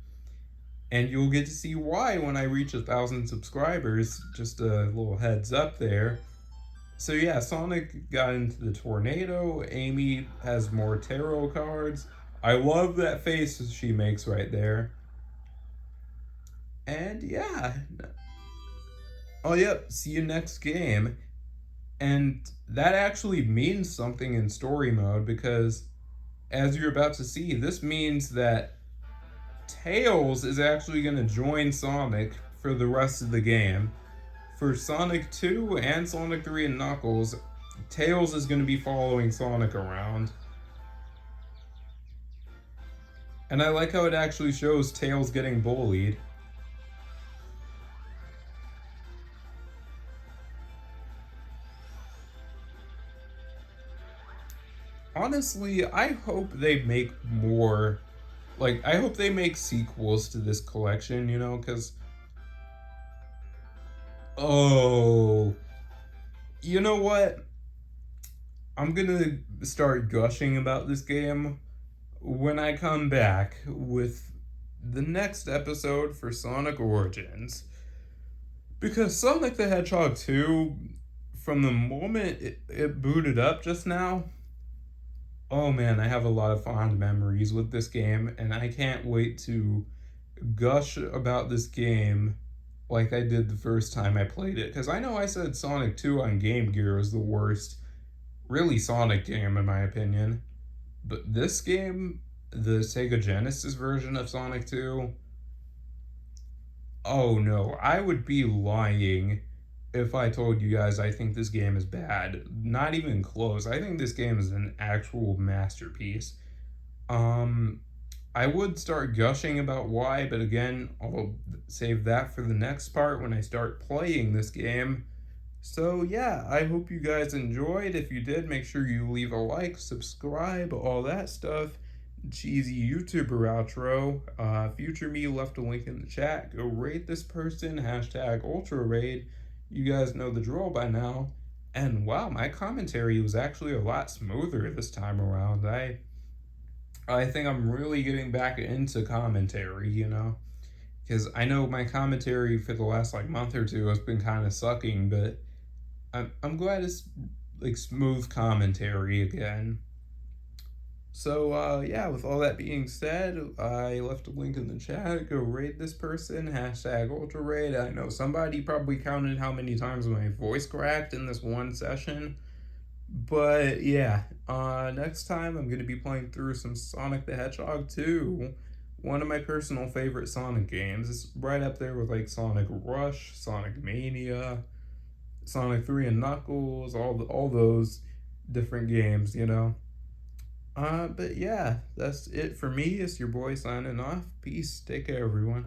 And you'll get to see why when I reach 1,000 subscribers. Just a little heads up there. So yeah, Sonic got into the tornado. Amy has more tarot cards. I love that face she makes right there. And yeah. Oh yep, see you next game. And that actually means something in story mode because, as you're about to see, this means that Tails is actually going to join Sonic for the rest of the game. For Sonic 2 and Sonic 3 and Knuckles, Tails is going to be following Sonic around. And I like how it actually shows Tails getting bullied. Honestly, I hope they make more. Like, I hope they make sequels to this collection, you know, because. Oh. You know what? I'm gonna start gushing about this game when I come back with the next episode for Sonic Origins. Because Sonic the Hedgehog 2, from the moment it booted up just now, oh man, I have a lot of fond memories with this game, and I can't wait to gush about this game like I did the first time I played it. Because I know I said Sonic 2 on Game Gear was the worst, really, Sonic game, in my opinion. But this game, the Sega Genesis version of Sonic 2, oh no, I would be lying if I told you guys I think this game is bad. Not even close. I think this game is an actual masterpiece. Um, I would start gushing about why, but again, I'll save that for the next part when I start playing this game. So yeah, I hope you guys enjoyed. If you did, make sure you leave a like, subscribe, all that stuff. Cheesy YouTuber outro. Future me left a link in the chat. Go rate this person, hashtag Ultra Raid. You guys know the drill by now. And wow, my commentary was actually a lot smoother this time around. I think I'm really getting back into commentary, you know? Because I know my commentary for the last like month or two has been kind of sucking, but I'm glad it's like smooth commentary again. So yeah, with all that being said, I left a link in the chat. Go rate this person, hashtag Ultra Raid. I know somebody probably counted how many times my voice cracked in this one session. But yeah, next time I'm going to be playing through some Sonic the Hedgehog 2. One of my personal favorite Sonic games. It's right up there with like Sonic Rush, Sonic Mania, Sonic 3 and Knuckles, all those different games, you know. But yeah, that's it for me. It's your boy signing off. Peace. Take care, everyone.